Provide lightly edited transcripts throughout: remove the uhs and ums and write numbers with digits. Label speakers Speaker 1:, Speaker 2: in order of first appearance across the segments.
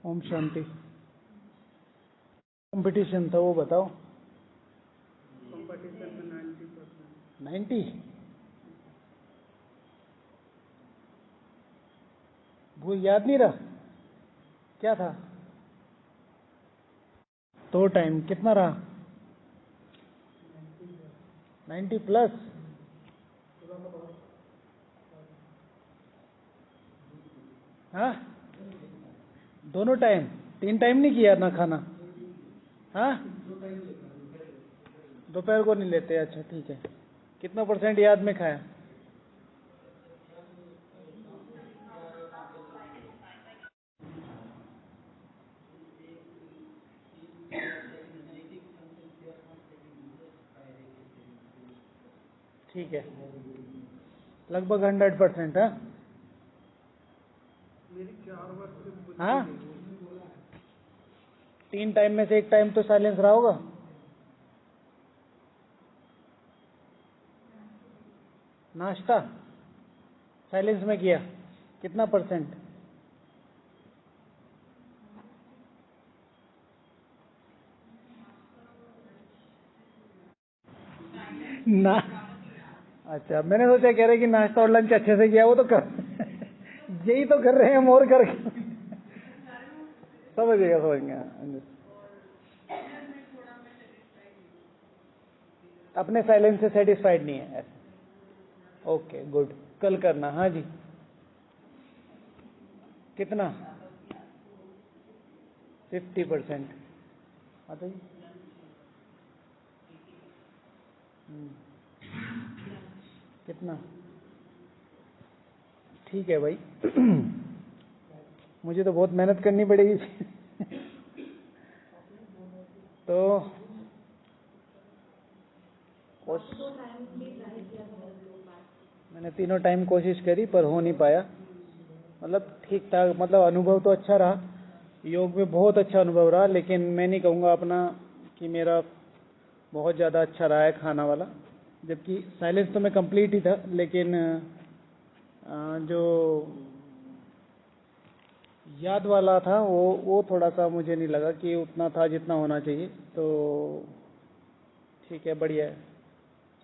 Speaker 1: Om Shanti. Competition था वो बताओ।
Speaker 2: कंपटीशन में 90%।
Speaker 1: 90? वो याद नहीं रहा क्या था? तो टाइम कितना रहा? 90 प्लस। हाँ, दोनों टाइम। 3 टाइम नहीं किया ना खाना? हाँ, दोपहर को नहीं लेते। अच्छा ठीक है। कितना % याद में खाया? ठीक है, लगभग 100%। हाँ
Speaker 2: मेरी 4 वर्ष से बुद्धि
Speaker 1: हाँ,
Speaker 2: नहीं है।
Speaker 1: 3 टाइम में से 1 टाइम तो साइलेंस रहा होगा। नाश्ता साइलेंस में किया, कितना %? ना, अच्छा मैंने सोचा कह रहे कि नाश्ता और लंच अच्छे से किया। वो तो कर यही तो कर रहे हैं हम और करके। समझिएगा, समझ गया। अपने साइलेंस से सेटिस्फाइड नहीं है ऐसा। ओके गुड, कल करना। हाँ जी, कितना? 50%। आता जी। कितना? ठीक है भाई। मुझे तो बहुत मेहनत करनी पड़ेगी। तो मैंने तीनों टाइम कोशिश करी पर हो नहीं पाया। मतलब ठीक ठाक, मतलब अनुभव तो अच्छा रहा, योग में बहुत अच्छा अनुभव रहा, लेकिन मैं नहीं कहूँगा अपना कि मेरा बहुत ज़्यादा अच्छा रहा है खाना वाला। जबकि साइलेंस तो मैं कंप्लीट ही था, लेकिन जो याद वाला था वो थोड़ा सा मुझे नहीं लगा कि उतना था जितना होना चाहिए। तो ठीक है, बढ़िया है।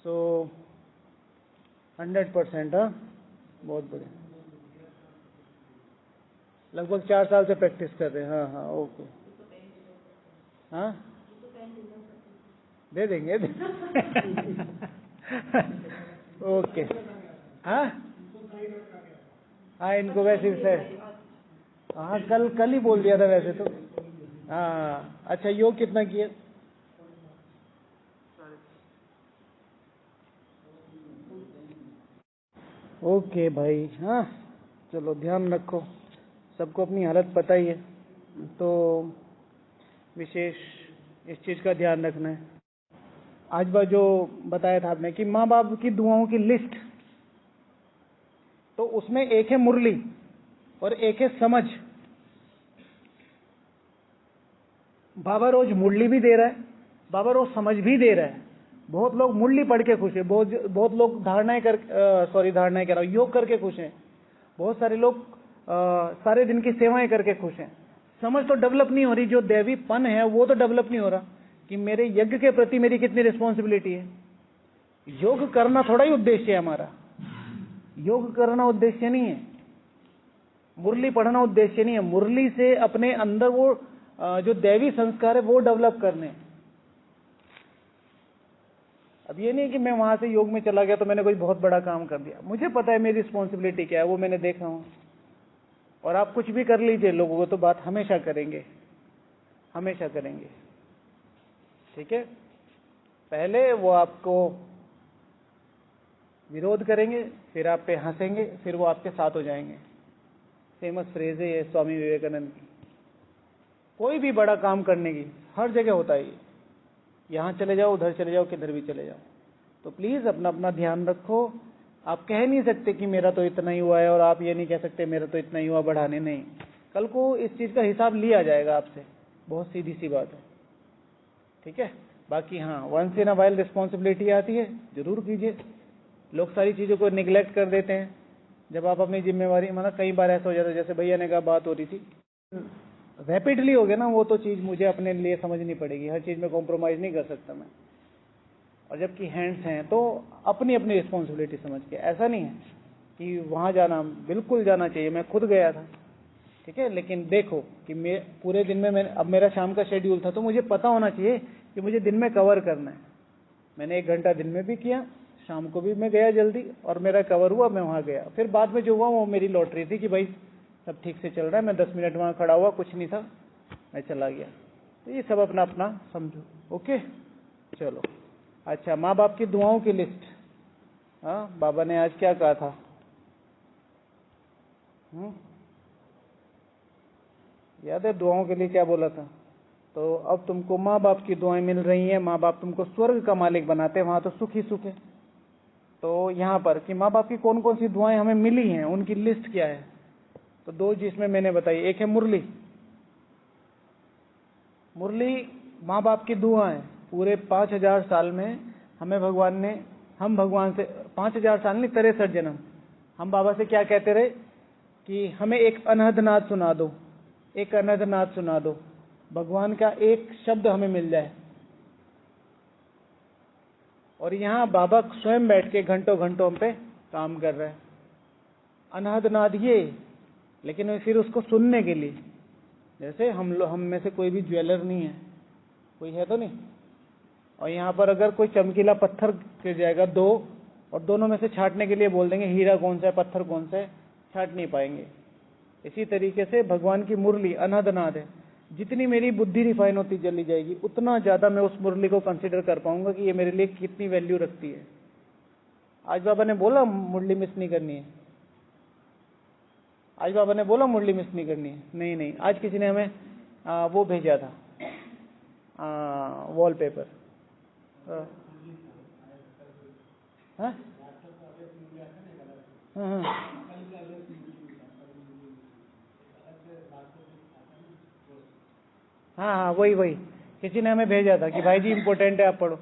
Speaker 1: सो 100%। हाँ, बहुत बढ़िया। लगभग 4 साल से प्रैक्टिस कर रहे हैं। हाँ हाँ, ओके। हाँ, दे देंगे। ओके। हाँ हाँ, इनको वैसे से हाँ, कल ही बोल दिया था वैसे तो। हाँ अच्छा, योग कितना किया? ओके भाई। हाँ चलो, ध्यान रखो। सबको अपनी हालत पता ही है, तो विशेष इस चीज़ का ध्यान रखना है। आज बार जो बताया था आपने कि माँ बाप की दुआओं की लिस्ट, तो उसमें एक है मुरली और एक है समझ। बाबा रोज मुरली भी दे रहा है, बाबा रोज समझ भी दे रहा है। बहुत लोग मुरली पढ़ के खुश है, बहुत लोग धारणाएं धारणाएं कह रहा हूँ, योग करके खुश हैं। बहुत सारे लोग सारे दिन की सेवाएं करके खुश हैं। समझ तो डेवलप नहीं हो रही, जो दैवीपन है वो तो डेवलप नहीं हो रहा कि मेरे यज्ञ के प्रति मेरी कितनी रिस्पॉन्सिबिलिटी है। योग करना थोड़ा ही उद्देश्य है हमारा, योग करना उद्देश्य नहीं है, मुरली पढ़ना उद्देश्य नहीं है। मुरली से अपने अंदर वो जो दैवी संस्कार है वो डेवलप करने। अब ये नहीं कि मैं वहां से योग में चला गया तो मैंने कोई बहुत बड़ा काम कर दिया। मुझे पता है मेरी रिस्पॉन्सिबिलिटी क्या है, वो मैंने देखा हूं। और आप कुछ भी कर लीजिए, लोगों को तो बात हमेशा करेंगे, हमेशा करेंगे। ठीक है, पहले वो आपको विरोध करेंगे, फिर आप पे हंसेंगे, फिर वो आपके साथ हो जाएंगे। फेमस फ्रेज है ये स्वामी विवेकानंद की। कोई भी बड़ा काम करने की हर जगह होता है, यहाँ चले जाओ, उधर चले जाओ, किधर भी चले जाओ। तो प्लीज अपना अपना ध्यान रखो। आप कह नहीं सकते कि मेरा तो इतना ही हुआ है, और आप ये नहीं कह सकते मेरा तो इतना ही हुआ, बढ़ाने नहीं। कल को इस चीज का हिसाब लिया जाएगा आपसे, बहुत सीधी सी बात है। ठीक है, बाकी हाँ, once in a while responsibility आती है, जरूर कीजिए। लोग सारी चीजों को निगलेक्ट कर देते हैं। जब आप अपनी जिम्मेवारी, मतलब कई बार ऐसा हो जाता है, जैसे भैया ने कहा बात हो रही थी, रैपिडली हो गया ना वो तो चीज़ मुझे अपने लिए समझनी पड़ेगी, हर चीज़ में कॉम्प्रोमाइज़ नहीं कर सकता मैं। और जबकि हैंड्स हैं तो अपनी अपनी रिस्पॉन्सिबिलिटी समझ के, ऐसा नहीं है कि वहाँ जाना बिल्कुल जाना चाहिए, मैं खुद गया था, ठीक है, लेकिन देखो कि मैं पूरे दिन में अब मेरा शाम का शेड्यूल था तो मुझे पता होना चाहिए कि मुझे दिन में कवर करना है। मैंने 1 घंटा दिन में भी किया, शाम को भी मैं गया जल्दी और मेरा कवर हुआ, मैं वहाँ गया। फिर बाद में जो हुआ वो मेरी लॉटरी थी कि भाई सब ठीक से चल रहा है, मैं 10 मिनट वहाँ खड़ा हुआ, कुछ नहीं था, मैं चला गया। तो ये सब अपना अपना समझो, ओके। चलो अच्छा, माँ बाप की दुआओं की लिस्ट। हाँ, बाबा ने आज क्या कहा था? याद है दुआओं के लिए क्या बोला था? तो अब तुमको माँ बाप की दुआएं मिल रही हैं, माँ बाप तुमको स्वर्ग का मालिक बनाते हैं, वहां तो सुख ही सुख है। तो यहाँ पर कि माँ बाप की कौन कौन सी दुआएं हमें मिली हैं, उनकी लिस्ट क्या है? तो 2 जिसमें मैंने बताई, एक है मुरली। मुरली माँ बाप की दुआ है। पूरे 5000 साल में हमें भगवान ने, हम भगवान से 5000 साल नहीं 63 जन्म हम बाबा से क्या कहते रहे कि हमें एक अनहद नाद सुना दो, एक अनहद नाद सुना दो, भगवान का एक शब्द हमें मिल जाए। और यहाँ बाबा स्वयं बैठ के घंटों घंटों पे काम कर रहे हैं। अनहद नाद ये, लेकिन फिर उसको सुनने के लिए, जैसे हम में से कोई भी ज्वेलर नहीं है, कोई है तो नहीं, और यहाँ पर अगर कोई चमकीला पत्थर गिर जाएगा 2, और दोनों में से छांटने के लिए बोल देंगे हीरा कौन सा है पत्थर कौन सा है, छांट नहीं पाएंगे। इसी तरीके से भगवान की मुरली अनहद नाद है। जितनी मेरी बुद्धि रिफाइन होती चली जाएगी उतना ज्यादा मैं उस मुरली को कंसिडर कर पाऊंगा कि ये मेरे लिए कितनी वैल्यू रखती है। आज बाबा ने बोला मुरली मिस नहीं करनी है, आज बाबा ने बोला मुरली मिस नहीं करनी है, नहीं नहीं, आज किसी ने हमें वो भेजा था वॉलपेपर। हाँ हाँ हाँ, वही वही किसी ने हमें भेजा था कि भाई जी इंपॉर्टेंट है आप पढ़ो,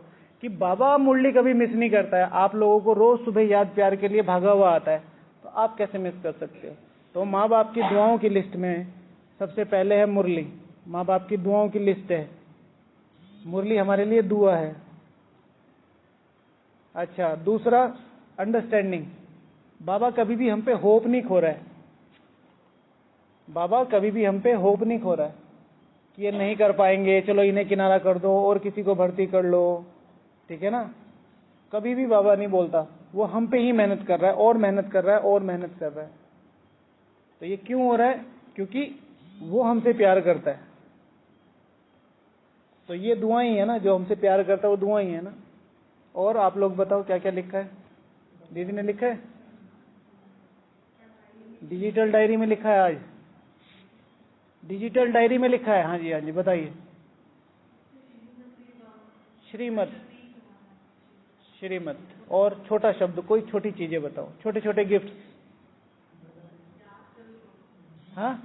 Speaker 1: कि बाबा मुरली कभी मिस नहीं करता है। आप लोगों को रोज सुबह याद प्यार के लिए भागा हुआ आता है, तो आप कैसे मिस कर सकते हो? तो माँ बाप की दुआओं की लिस्ट में सबसे पहले है मुरली। माँ बाप की दुआओं की लिस्ट है, मुरली हमारे लिए दुआ है। अच्छा, दूसरा अंडरस्टैंडिंग। बाबा कभी भी हम पे होप नहीं खो रहा है, बाबा कभी भी हम पे होप नहीं खो रहा है कि ये नहीं कर पाएंगे, चलो इन्हें किनारा कर दो और किसी को भर्ती कर लो, ठीक है ना। कभी भी बाबा नहीं बोलता, वो हम पे ही मेहनत कर रहा है और मेहनत कर रहा है और मेहनत कर रहा है। तो ये क्यों हो रहा है? क्योंकि वो हमसे प्यार करता है। तो ये दुआएं ही है ना, जो हमसे प्यार करता है वो दुआएं ही है ना। और आप लोग बताओ क्या क्या लिखा है? दीदी ने लिखा है, डिजिटल डायरी में लिखा है, आज डिजिटल डायरी में लिखा है। हाँ जी हाँ जी, बताइए। श्रीमत, श्रीमत। और छोटा शब्द, कोई छोटी चीजें बताओ, छोटे छोटे गिफ्ट। हाँ,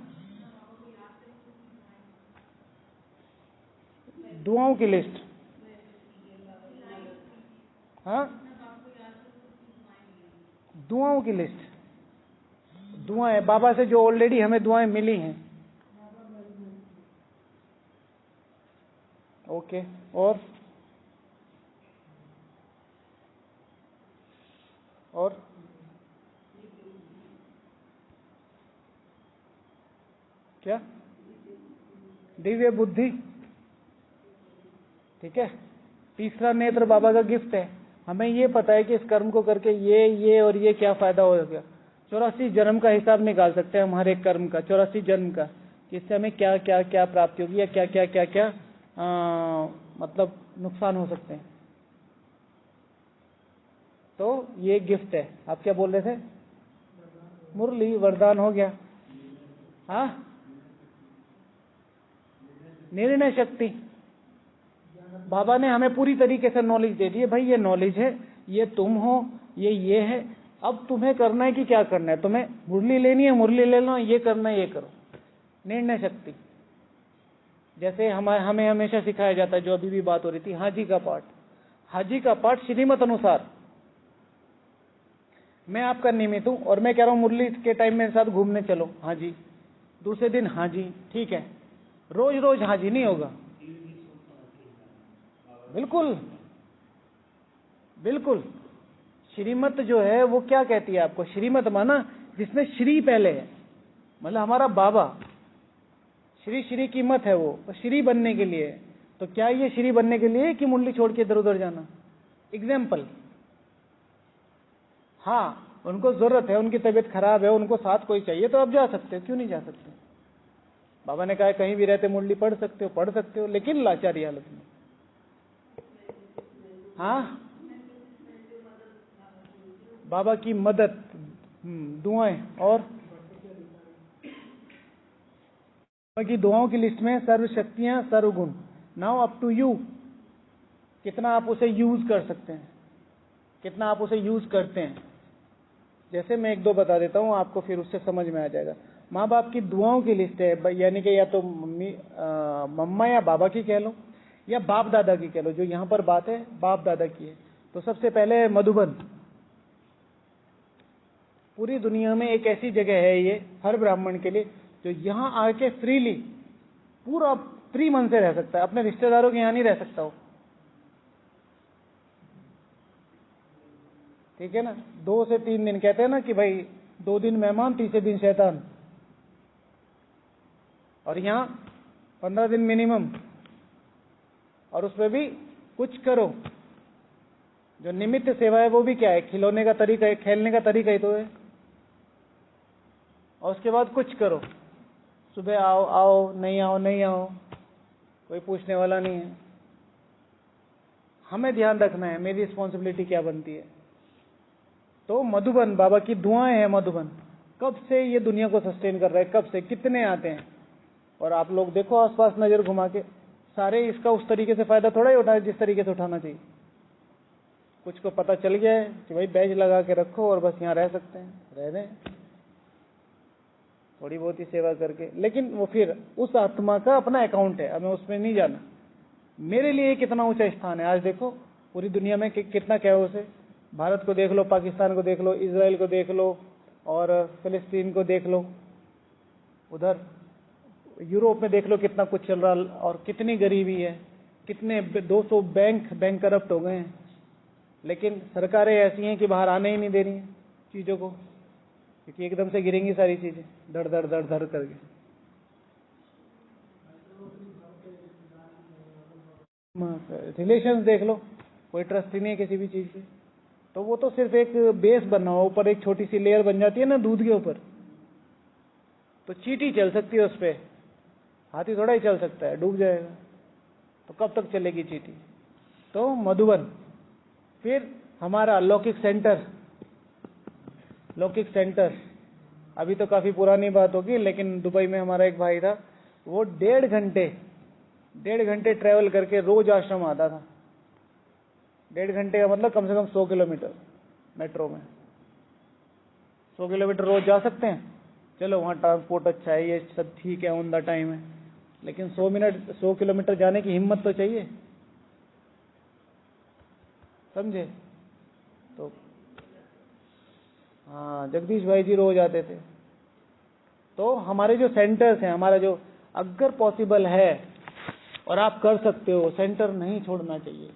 Speaker 1: दुआओं की लिस्ट। हाँ, दुआओं की लिस्ट। दुआएं बाबा से जो ऑलरेडी हमें दुआएं मिली हैं। ओके, और क्या? दिव्य बुद्धि, ठीक है। तीसरा नेत्र बाबा का गिफ्ट है। हमें ये पता है कि इस कर्म को करके ये और ये क्या फायदा हो गया। 84 जन्म का हिसाब निकाल सकते हैं हम हर एक कर्म का, 84 जन्म का, कि इससे हमें क्या क्या क्या प्राप्ति होगी या क्या क्या क्या क्या मतलब नुकसान हो सकते हैं। तो ये गिफ्ट है। आप क्या बोल रहे थे? मुरली वरदान हो गया। हाँ, निर्णय शक्ति। बाबा ने हमें पूरी तरीके से नॉलेज दे दी है, भाई ये नॉलेज है, ये तुम हो, ये है, अब तुम्हें करना है कि क्या करना है। तुम्हें मुरली लेनी है, मुरली ले लो, ये करना है ये करो। निर्णय शक्ति। जैसे हमें हमेशा सिखाया जाता है, जो अभी भी बात हो रही थी, हाजी का पाठ। हाजी का पाठ श्रीमत अनुसार। मैं आपका निमित्त हूं और मैं कह रहा हूं मुरली के टाइम मेरे साथ घूमने चलो, हाँ जी। दूसरे दिन हाँ जी, ठीक है। रोज रोज हाजी नहीं होगा। बिल्कुल बिल्कुल। श्रीमत जो है वो क्या कहती है आपको? श्रीमत माना जिसमें श्री पहले है, मतलब हमारा बाबा, श्री श्री की मत है वो, तो श्री बनने के लिए। तो क्या ये श्री बनने के लिए कि मुरली छोड़ के इधर उधर जाना? एग्जाम्पल। हाँ, उनको जरूरत है, उनकी तबीयत खराब है, उनको साथ कोई चाहिए, तो आप जा सकते हो, क्यों नहीं जा सकते? बाबा ने कहा कहीं भी रहते मुरली पढ़ सकते हो, लेकिन लाचारी हालत में। हाँ, बाबा की मदद, दुआएं, और बाबा की दुआओं की लिस्ट में सर्व शक्तियां, सर्व गुण। नाउ अप टू यू, कितना आप उसे यूज कर सकते हैं, कितना आप उसे यूज करते हैं। जैसे मैं एक दो बता देता हूं आपको, फिर उससे समझ में आ जाएगा। माँ बाप की दुआओं की लिस्ट है, यानी कि या तो मम्मा या बाबा की कह लो, या बाप दादा की कह लो। जो यहाँ पर बात है बाप दादा की है। तो सबसे पहले मधुबन। पूरी दुनिया में एक ऐसी जगह है ये हर ब्राह्मण के लिए, जो यहाँ आके फ्रीली, पूरा फ्री मन से रह सकता है। अपने रिश्तेदारों के यहाँ नहीं रह सकता हो, ठीक है ना? 2 से 3 दिन कहते हैं ना कि भाई 2 दिन मेहमान, तीसरे दिन शैतान। और यहाँ 15 दिन मिनिमम, और उसमें भी कुछ करो। जो निमित्त सेवा है वो भी क्या है? खिलौने का तरीका है, खेलने का तरीका ही तो है। और उसके बाद कुछ करो, सुबह आओ आओ, नहीं आओ नहीं आओ, कोई पूछने वाला नहीं है। हमें ध्यान रखना है मेरी रिस्पॉन्सिबिलिटी क्या बनती है। तो मधुबन, बाबा की दुआएं हैं मधुबन। कब से ये दुनिया को सस्टेन कर रहा है, कब से, कितने आते हैं। और आप लोग देखो आसपास नजर घुमा के, सारे इसका उस तरीके से फायदा थोड़ा ही उठाए जिस तरीके से उठाना चाहिए। कुछ को पता चल गया है कि भाई बैज लगा के रखो और बस यहाँ रह सकते हैं, रह रहे हैं थोड़ी बहुत ही सेवा करके। लेकिन वो फिर उस आत्मा का अपना अकाउंट है, हमें उसमें नहीं जाना। मेरे लिए कितना ऊंचा स्थान है। आज देखो पूरी दुनिया में कितना कैओस है। भारत को देख लो, पाकिस्तान को देख लो, इजराइल को देख लो, और फिलिस्तीन को देख लो, उधर यूरोप में देख लो कितना कुछ चल रहा, और कितनी गरीबी है, कितने 200 बैंक करप्ट हो गए हैं। लेकिन सरकारें ऐसी हैं कि बाहर आने ही नहीं दे रही हैं चीजों को, क्योंकि एकदम से गिरेंगी सारी चीजें धड़ धड़ धड़ धड़ करके। रिलेशंस देख लो, कोई ट्रस्ट ही नहीं है किसी भी चीज पे। तो वो तो सिर्फ एक बेस बनना हो, ऊपर एक छोटी सी लेयर बन जाती है ना दूध के ऊपर, तो चींटी चल सकती है उस पे, हाथी थोड़ा ही चल सकता है, डूब जाएगा। तो कब तक चलेगी चींटी? तो मधुबन। फिर हमारा लौकिक सेंटर, लौकिक सेंटर अभी तो काफी पुरानी बात होगी, लेकिन दुबई में हमारा एक भाई था, वो 1.5 घंटे ट्रेवल करके रोज आश्रम आता था। 1.5 घंटे का मतलब कम से कम 100 किलोमीटर। मेट्रो में 100 किलोमीटर रोज जा सकते हैं। चलो वहाँ ट्रांसपोर्ट अच्छा है, ये सब ठीक है, ऑन द टाइम है, लेकिन 100 किलोमीटर जाने की हिम्मत तो चाहिए, समझे? तो हाँ, जगदीश भाई जी रोज आते थे। तो हमारे जो सेंटर्स हैं, हमारा जो, अगर पॉसिबल है और आप कर सकते हो, सेंटर नहीं छोड़ना चाहिए।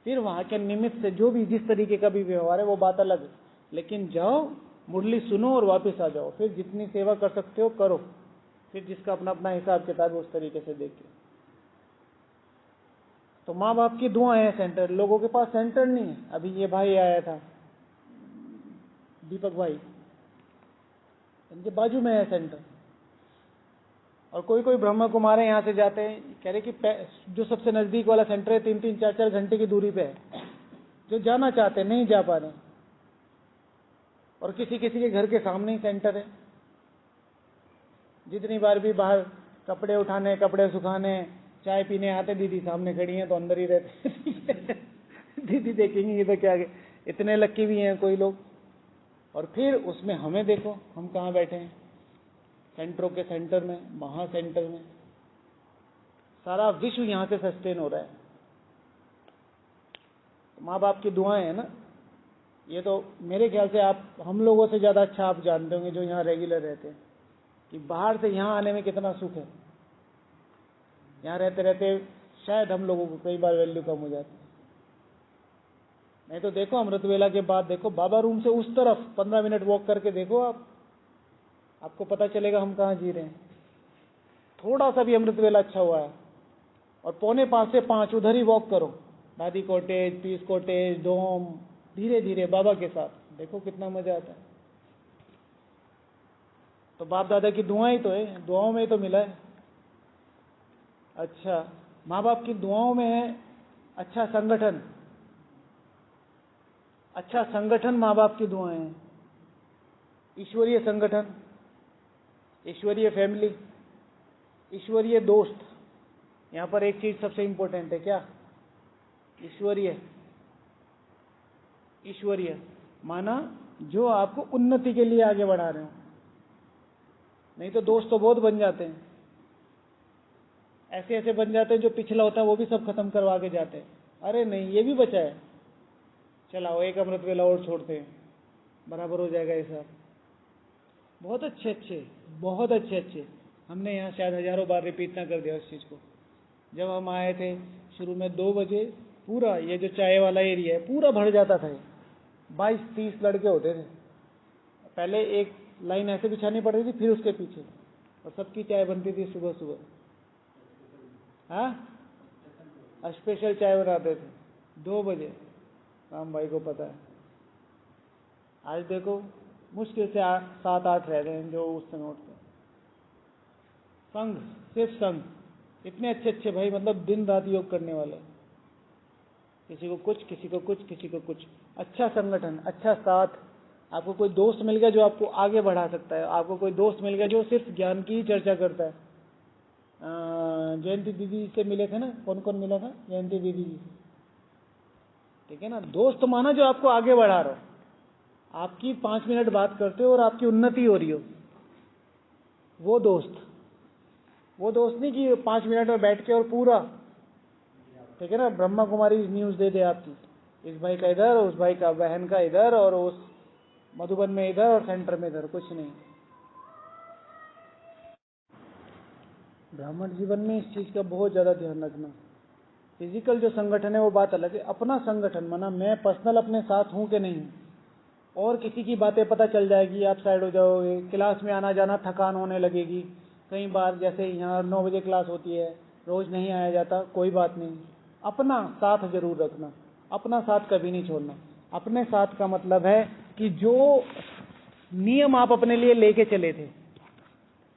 Speaker 1: फिर वहाँ के निमित्त से जो भी जिस तरीके का भी व्यवहार है वो बात अलग है, लेकिन जाओ, मुरली सुनो और वापस आ जाओ। फिर जितनी सेवा कर सकते हो करो, फिर जिसका अपना अपना हिसाब किताब है उस तरीके से देखिए। तो माँ बाप की दुआ है सेंटर। लोगों के पास सेंटर नहीं है। अभी ये भाई आया था, दीपक भाई, इनके बाजू में है सेंटर। और कोई कोई ब्रह्मा कुमार यहाँ से जाते हैं, कह रहे कि जो सबसे नजदीक वाला सेंटर है 3-3, 4-4 घंटे की दूरी पे है, जो जाना चाहते हैं नहीं जा पा रहे। और किसी किसी के घर के सामने ही सेंटर है। जितनी बार भी बाहर कपड़े उठाने, कपड़े सुखाने, चाय पीने आते, दीदी सामने खड़ी हैं तो अंदर ही रहते दीदी देखेंगी ये तो क्या, इतने लक्की भी हैं कोई लोग। और फिर उसमें हमें देखो, हम कहाँ बैठे हैं, सेंटरों के सेंटर में, महा सेंटर में। सारा विश्व यहाँ से सस्टेन हो रहा है। माँ बाप की दुआएं है ना, ये तो मेरे ख्याल से आप हम लोगों से ज्यादा अच्छा आप जानते होंगे जो यहाँ रेगुलर रहते हैं, कि बाहर से यहाँ आने में कितना सुख है। यहाँ रहते रहते शायद हम लोगों को कई बार वैल्यू कम हो जाती है। नहीं तो देखो अमृत वेला के बाद देखो बाबा रूम से उस तरफ 15 मिनट वॉक करके देखो आपको पता चलेगा हम कहाँ जी रहे हैं। थोड़ा सा भी अमृत वेला अच्छा हुआ है और 4:45 से 5 उधर ही वॉक करो, दादी कॉटेज, पीस कॉटेज, डोम, धीरे धीरे बाबा के साथ, देखो कितना मजा आता है। तो बाप दादा की दुआएं ही तो है, दुआओं में ही तो मिला है। अच्छा, माँ बाप की दुआओं में है अच्छा संगठन, अच्छा संगठन माँ बाप की दुआएं हैं, ईश्वरीय संगठन, ईश्वरीय फैमिली, ईश्वरीय दोस्त। यहां पर एक चीज सबसे इंपॉर्टेंट है, क्या? ईश्वरीय। ईश्वरीय माना जो आपको उन्नति के लिए आगे बढ़ा रहे हो। नहीं तो दोस्त तो बहुत बन जाते हैं, ऐसे ऐसे बन जाते हैं जो पिछला होता है वो भी सब खत्म करवा के जाते हैं। अरे नहीं, ये भी बचा है, चलाओ एक अमृत वेला और छोड़ते हैं, बराबर हो जाएगा ये सब। बहुत अच्छे अच्छे, बहुत अच्छे अच्छे। हमने यहाँ शायद हजारों बार रिपीट ना कर दिया उस चीज़ को। जब हम आए थे शुरू में 2 बजे पूरा ये जो चाय वाला एरिया है पूरा भर जाता था। 22-30 लड़के होते थे। पहले एक लाइन ऐसे बिछानी पड़ती थी, फिर उसके पीछे, और सबकी चाय बनती थी सुबह सुबह। हाँ, स्पेशल चाय बनाते थे 2 बजे, राम भाई को पता है। आज देखो मुश्किल से 7-8 रह गए हैं जो उस समय उठते हैं। संघ, सिर्फ संघ, इतने अच्छे अच्छे भाई, मतलब दिन रात योग करने वाले, किसी को कुछ, किसी को कुछ, किसी को कुछ। अच्छा संगठन, अच्छा साथ। आपको कोई दोस्त मिल गया जो आपको आगे बढ़ा सकता है, आपको कोई दोस्त मिल गया जो सिर्फ ज्ञान की ही चर्चा करता है। जयंती दीदी से मिले थे ना, कौन कौन मिला था? जयंती दीदी जी, ठीक है ना। दोस्त माना जो आपको आगे बढ़ा रहा हो, आपकी 5 मिनट बात करते हो और आपकी उन्नति हो रही हो, वो दोस्त। वो दोस्त नहीं कि 5 मिनट में बैठ के और पूरा, ठीक है ना, ब्रह्मा कुमारी न्यूज दे दे आपकी, इस भाई का इधर, उस भाई का बहन का इधर, और उस मधुबन में इधर और सेंटर में इधर, कुछ नहीं। ब्राह्मण जीवन में इस चीज का बहुत ज्यादा ध्यान रखना। फिजिकल जो संगठन है वो बात अलग है, अपना संगठन माना मैं पर्सनल अपने साथ हूं कि नहीं, और किसी की बातें पता चल जाएगी, आप साइड हो जाओगे, क्लास में आना जाना थकान होने लगेगी। कई बार जैसे यहाँ 9 बजे क्लास होती है, रोज नहीं आया जाता, कोई बात नहीं, अपना साथ जरूर रखना, अपना साथ कभी नहीं छोड़ना। अपने साथ का मतलब है कि जो नियम आप अपने लिए लेके चले थे,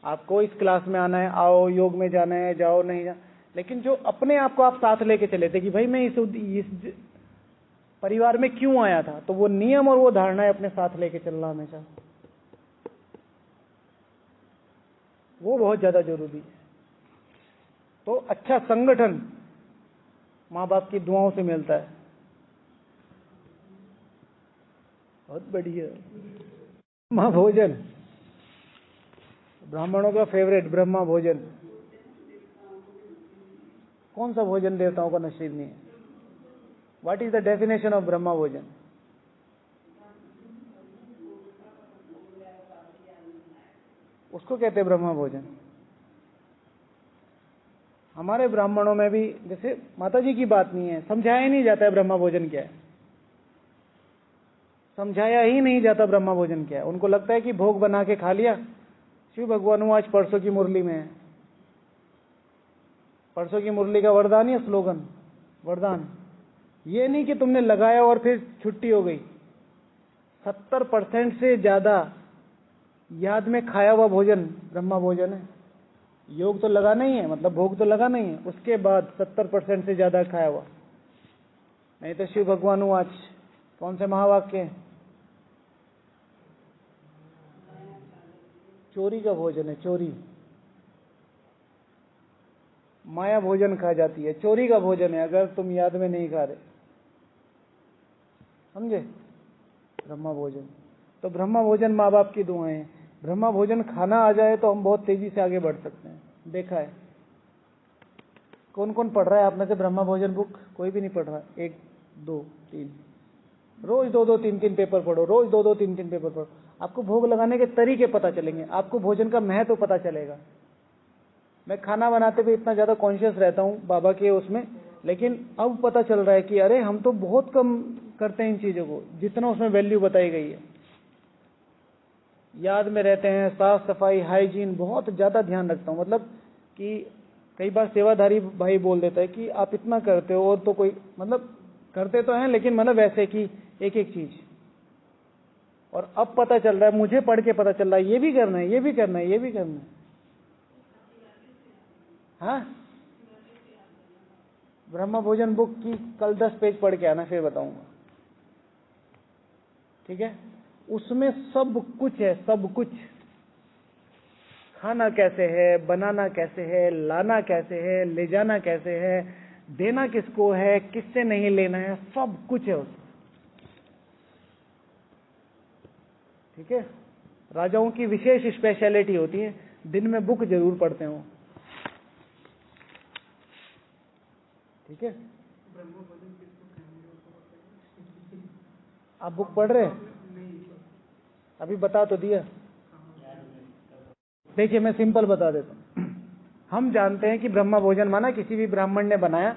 Speaker 1: आपको इस क्लास में आना है, आओ, योग में जाना है, जाओ, नहीं जा, लेकिन जो अपने आप को आप साथ लेके चले थे कि भाई मैं इस परिवार में क्यों आया था, तो वो नियम और वो धारणाएं अपने साथ लेके चलना हमेशा, वो बहुत ज्यादा जरूरी है। तो अच्छा संगठन माँ बाप की दुआओं से मिलता है, बहुत बढ़िया। ब्रह्मा भोजन, ब्राह्मणों का फेवरेट ब्रह्मा भोजन। कौन सा भोजन देवताओं का नसीब नहीं है? What is the definition of Brahma भोजन? उसको कहते हैं ब्रह्मा भोजन। हमारे ब्राह्मणों में भी जैसे माता जी की बात नहीं है, समझाया ही नहीं जाता है ब्रह्मा भोजन क्या है, समझाया ही नहीं जाता ब्रह्मा भोजन क्या है। उनको लगता है कि भोग बना के खा लिया, शिव भगवान आज परसों की मुरली में है, परसों की मुरली का वरदान या स्लोगन, वरदान ये नहीं कि तुमने लगाया और फिर छुट्टी हो गई। 70% से ज्यादा याद में खाया हुआ भोजन ब्रह्मा भोजन है। योग तो लगाना ही है, मतलब भोग तो लगाना ही है, उसके बाद 70% से ज्यादा खाया हुआ। नहीं तो शिव भगवान आज कौन से महावाक्य है? चोरी का भोजन है, चोरी, माया भोजन खा जाती है, चोरी का भोजन है अगर तुम याद में नहीं खा रहे, समझे? ब्रह्मा भोजन। तो ब्रह्मा भोजन माँ बाप की दुआएं हैं। ब्रह्मा भोजन खाना आ जाए तो हम बहुत तेजी से आगे बढ़ सकते हैं, देखा है। कौन कौन पढ़ रहा है आप में से ब्रह्मा भोजन बुक? कोई भी नहीं पढ़ रहा? 1 2 3, रोज 2-2 3-3 पेपर पढ़ो, रोज 2-2 3-3 पेपर पढ़ो। आपको भोग लगाने के तरीके पता चलेंगे, आपको भोजन का महत्व पता चलेगा। मैं खाना बनाते हुए इतना ज्यादा कॉन्शियस रहता हूँ बाबा के उसमें, लेकिन अब पता चल रहा है कि अरे हम तो बहुत कम करते हैं इन चीजों को, जितना उसमें वैल्यू बताई गई है। याद में रहते हैं, साफ सफाई, हाइजीन बहुत ज्यादा ध्यान रखता हूँ। मतलब कि कई बार सेवाधारी भाई बोल देता है कि आप इतना करते हो, और तो कोई मतलब करते तो हैं लेकिन मतलब वैसे कि एक एक चीज। और अब पता चल रहा है, मुझे पढ़ के पता चल रहा है, ये भी करना है, ये भी करना है, ये भी करना है। हाँ, ब्रह्म भोजन बुक की कल 10 पेज पढ़ के आना, फिर बताऊंगा। ठीक है, उसमें सब कुछ है, सब कुछ। खाना कैसे है, बनाना कैसे है, लाना कैसे है, ले जाना कैसे है, देना किसको है, किससे नहीं लेना है, सब कुछ है उसमें। ठीक है, राजाओं की विशेष स्पेशलिटी होती है, दिन में बुक जरूर पढ़ते हो। ठीक है,
Speaker 2: ब्रह्म भोजन किसको कहेंगे उसको बताइए।
Speaker 1: आप बुक पढ़ रहे हैं?
Speaker 2: नहीं सर।
Speaker 1: अभी बता तो दिया। देखिए मैं सिंपल बता देता हूं। हम जानते हैं कि ब्रह्म भोजन माना किसी भी ब्राह्मण ने बनाया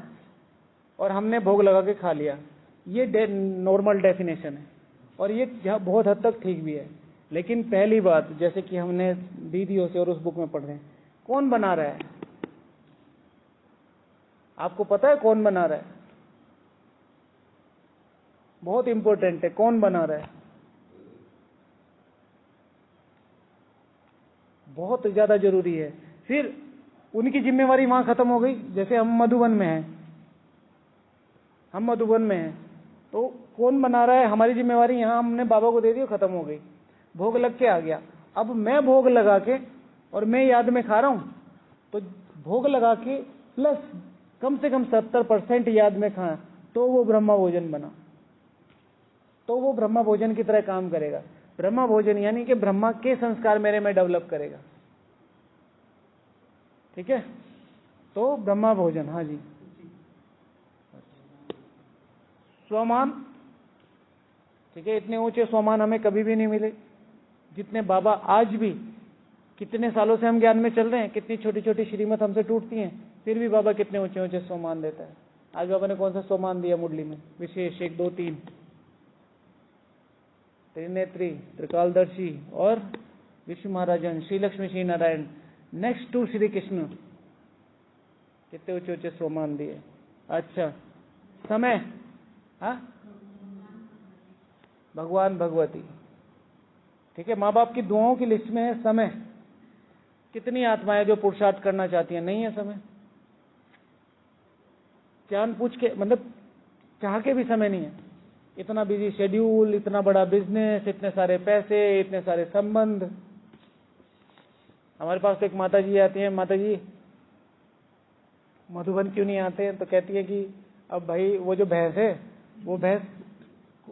Speaker 1: और हमने भोग लगा के खा लिया, ये नॉर्मल डेफिनेशन है, और ये बहुत हद तक ठीक भी है। लेकिन पहली बात, जैसे कि हमने दीदियों से और उस बुक में पढ़ रहे हैं, कौन बना रहा है? आपको पता है कौन बना रहा है? बहुत इंपॉर्टेंट है, कौन बना रहा है, बहुत ज्यादा जरूरी है। फिर उनकी जिम्मेवारी वहां खत्म हो गई। जैसे हम मधुबन में हैं, हम मधुबन में हैं, तो कौन बना रहा है, हमारी जिम्मेवारी यहां हमने बाबा को दे दी, खत्म हो गई, भोग लग के आ गया। अब मैं भोग लगा के और मैं याद में खा रहा हूं, तो भोग लगा के प्लस कम से कम 70% याद में खाएं, तो वो ब्रह्म भोजन बना, तो वो ब्रह्म भोजन की तरह काम करेगा। ब्रह्म भोजन यानी कि ब्रह्मा के संस्कार मेरे में डेवलप करेगा। ठीक है, तो ब्रह्म भोजन। हाँ जी, स्वमान। ठीक है, इतने ऊंचे स्वमान हमें कभी भी नहीं मिले जितने बाबा आज भी, कितने सालों से हम ज्ञान में चल रहे हैं, कितनी छोटी छोटी श्रीमत हमसे टूटती हैं, फिर भी बाबा कितने ऊंचे ऊंचे स्वमान देता है। आज बाबा ने कौन सा स्वमान दिया मुरली में? विशेष 1 2 3, त्रिनेत्री, त्रिकालदर्शी और विष्णु महाराजन, श्री लक्ष्मी श्री नारायण, नेक्स्ट टू श्री कृष्ण, कितने ऊंचे ऊंचे स्वमान दिए। अच्छा, समय, हाँ, भगवान भगवती। ठीक है, माँ बाप की दुआओं की लिस्ट में है समय। कितनी आत्माएं जो पुरुषार्थ करना चाहती हैं, नहीं है समय। जान पूछ के, मतलब चाह के भी समय नहीं है। इतना बिजी शेड्यूल, इतना बड़ा बिजनेस, इतने सारे पैसे, इतने सारे संबंध। हमारे पास एक माता जी आती है, माता जी मधुबन क्यों नहीं आते? तो कहती है कि अब भाई वो जो भैंस है, वो भैंस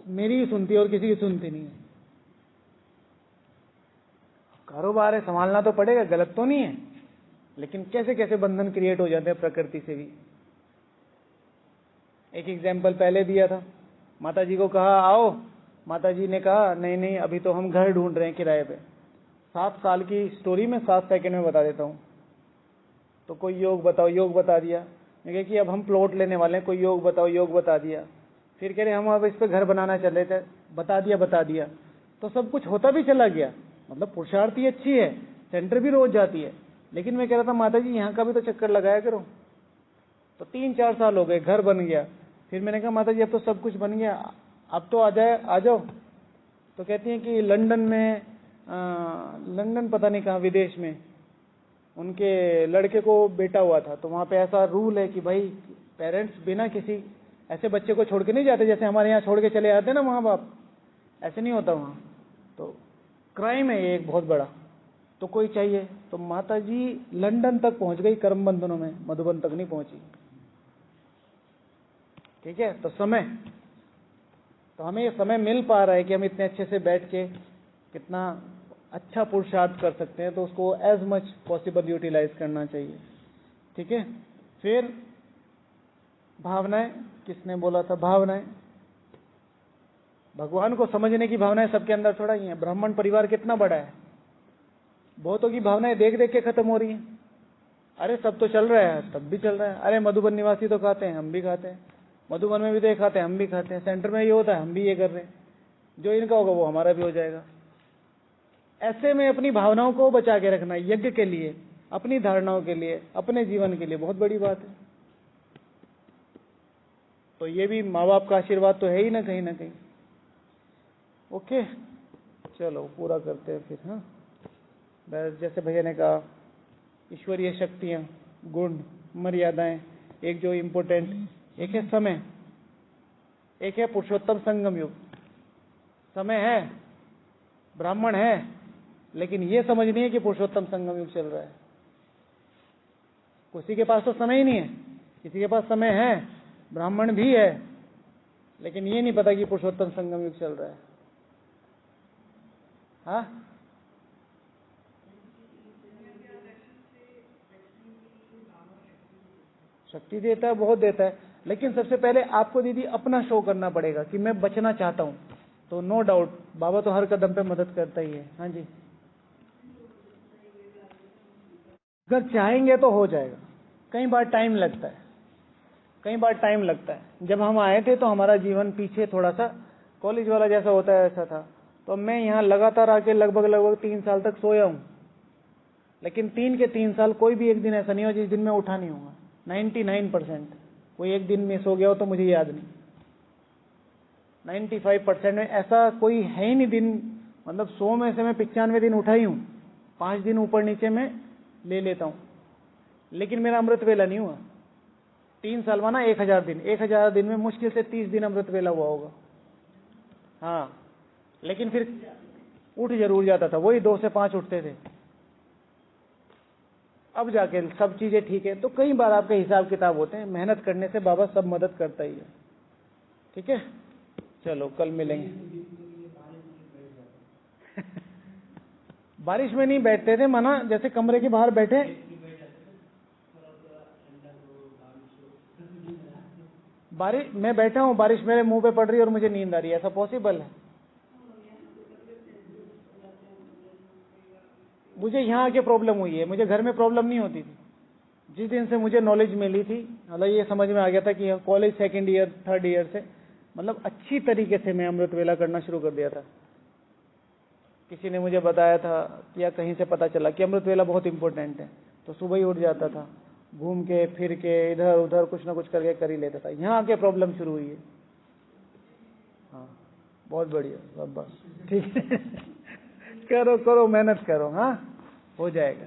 Speaker 1: मेरी ही सुनती है और किसी की सुनती नहीं है। कारोबार है, संभालना तो पड़ेगा, गलत तो नहीं है, लेकिन कैसे कैसे बंधन क्रिएट हो जाते हैं प्रकृति से भी। एक एग्जाम्पल पहले दिया था, माता जी को कहा आओ, माता जी ने कहा नहीं नहीं अभी तो हम घर ढूंढ रहे हैं किराए पे। 7 साल की स्टोरी में 7 सेकंड में बता देता हूँ। तो कोई योग बताओ, योग बता दिया। मैं कहा कि अब हम प्लॉट लेने वाले हैं, कोई योग बताओ, योग बता दिया। फिर कह रहे हम अब इस पर घर बनाना चल रहे थे, बता दिया। तो सब कुछ होता भी चला गया। मतलब पुरुषार्थी अच्छी है, सेंटर भी रोज जाती है, लेकिन मैं कह रहा था माता जी यहाँ का भी तो चक्कर लगाया करो। तो 3-4 साल हो गए, घर बन गया। फिर मैंने कहा माता जी अब तो सब कुछ बन गया, अब तो आ जाओ। तो कहती हैं कि लंदन में, लंदन पता नहीं कहाँ विदेश में, उनके लड़के को बेटा हुआ था, तो वहाँ पे ऐसा रूल है कि भाई पेरेंट्स बिना किसी ऐसे बच्चे को छोड़ के नहीं जाते, जैसे हमारे यहाँ छोड़ के चले आते ना माँ बाप, ऐसे नहीं होता वहाँ। तो क्राइम है ये एक बहुत बड़ा, तो कोई चाहिए। तो माता जी लंदन तक पहुंच गई कर्म बंधनों में, मधुबन तक नहीं पहुंची। ठीक है, तो समय, तो हमें ये समय मिल पा रहा है कि हम इतने अच्छे से बैठ के कितना अच्छा पुरुषार्थ कर सकते हैं, तो उसको एज मच पॉसिबल यूटिलाइज करना चाहिए। ठीक है, फिर भावनाएं, किसने बोला था भावनाएं? भगवान को समझने की भावनाएं सबके अंदर थोड़ा ही है। ब्राह्मण परिवार कितना बड़ा है, बहुतों की भावनाएं देख देख के खत्म हो रही हैं। अरे सब तो चल रहा है, तब भी चल रहा है। अरे मधुबन निवासी तो खाते हैं, हम भी खाते हैं। मधुबन में भी तो ये खाते हैं, हम भी खाते हैं। सेंटर में ये होता है, हम भी ये कर रहे हैं। जो इनका होगा वो हमारा भी हो जाएगा। ऐसे में अपनी भावनाओं को बचा के रखना यज्ञ के लिए, अपनी धारणाओं के लिए, अपने जीवन के लिए बहुत बड़ी बात है। तो ये भी माँ बाप का आशीर्वाद तो है ही ना कहीं ना कहीं। ओके, चलो पूरा करते हैं फिर। हाँ, जैसे भैया ने कहा, ईश्वरीय शक्तियाँ, गुण, मर्यादाएं, एक जो इम्पोर्टेंट, एक है समय, एक है पुरुषोत्तम संगम युग। समय है, ब्राह्मण है, लेकिन ये समझ नहीं है कि पुरुषोत्तम संगम युग चल रहा है। किसी के पास तो समय ही नहीं है, किसी के पास समय है, ब्राह्मण भी है, लेकिन ये नहीं पता कि पुरुषोत्तम संगम युग चल रहा है। हाँ, शक्ति देता है, बहुत देता है, लेकिन सबसे पहले आपको दीदी अपना शो करना पड़ेगा कि मैं बचना चाहता हूं। तो नो डाउट बाबा तो हर कदम पे मदद करता ही है। हाँ जी, अगर चाहेंगे तो हो जाएगा। कई बार टाइम लगता है, कई बार टाइम लगता है। जब हम आए थे तो हमारा जीवन पीछे थोड़ा सा कॉलेज वाला जैसा होता है ऐसा था। तो मैं यहाँ लगातार आके लगभग 3 साल तक सोया हूँ, लेकिन 3 के 3 साल कोई भी एक दिन ऐसा नहीं हो जिस दिन मैं उठा नहीं होगा। 99% कोई एक दिन मिस हो गया हो तो मुझे याद नहीं। 95% में ऐसा कोई है ही नहीं दिन, मतलब 100 में से मैं 95 दिन उठा ही हूँ। 5 दिन ऊपर नीचे में ले लेता हूँ, लेकिन मेरा अमृत वेला नहीं हुआ। 3 साल माना 1000 दिन, 1000 दिन में मुश्किल से 30 दिन अमृत वेला हुआ होगा। हाँ, लेकिन फिर उठ जरूर जाता था, वही 2 से 5 उठते थे। अब जाके सब चीजें ठीक है। तो कई बार आपके हिसाब किताब होते हैं, मेहनत करने से बाबा सब मदद करता ही है। ठीक है, चलो कल मिलेंगे। बारिश में नहीं बैठते थे माना, जैसे कमरे के बाहर बैठे। बारिश मैं बैठा हूँ, बारिश मेरे मुंह पे पड़ रही है और मुझे नींद आ रही है, ऐसा पॉसिबल है? मुझे यहाँ आके प्रॉब्लम हुई है, मुझे घर में प्रॉब्लम नहीं होती थी। जिस दिन से मुझे नॉलेज मिली थी, मतलब ये समझ में आ गया था कि college 2nd year 3rd year से मतलब अच्छी तरीके से मैं अमृत वेला करना शुरू कर दिया था। किसी ने मुझे बताया था या कहीं से पता चला कि अमृत वेला बहुत इंपॉर्टेंट है, तो सुबह ही उठ जाता था, घूम के फिर के इधर उधर कुछ ना कुछ करके कर ही लेता था। यहाँ आके प्रॉब्लम शुरू हुई है। हाँ, बहुत बढ़िया, बस ठीक है। करो करो, मेहनत करो, हाँ हो जाएगा।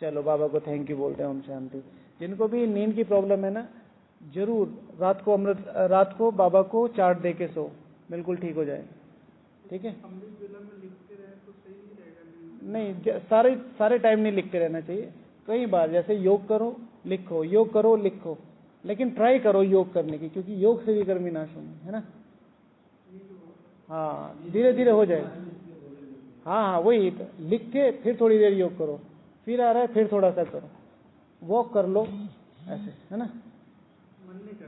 Speaker 1: चलो बाबा को थैंक यू बोलते हैं, ओम शांति। जिनको भी नींद की प्रॉब्लम है ना, जरूर रात को बाबा को चार्ट दे के सो, बिल्कुल ठीक हो जाएगा। ठीक है,
Speaker 2: अमृत वेला में लिखते रहे तो सही नहीं रहेगा?
Speaker 1: नहीं, सारे टाइम नहीं लिखते रहना चाहिए। कई बार जैसे योग करो लिखो, योग करो लिखो, लेकिन ट्राई करो योग करने की, क्योंकि योग से भी कर्म विनाश होंगे, है ना। हाँ, धीरे धीरे हो जाएगा। हाँ हाँ, वही लिख के फिर थोड़ी देर योग करो, फिर आ रहा है फिर थोड़ा सा करो, वॉक कर लो, ऐसे, है ना।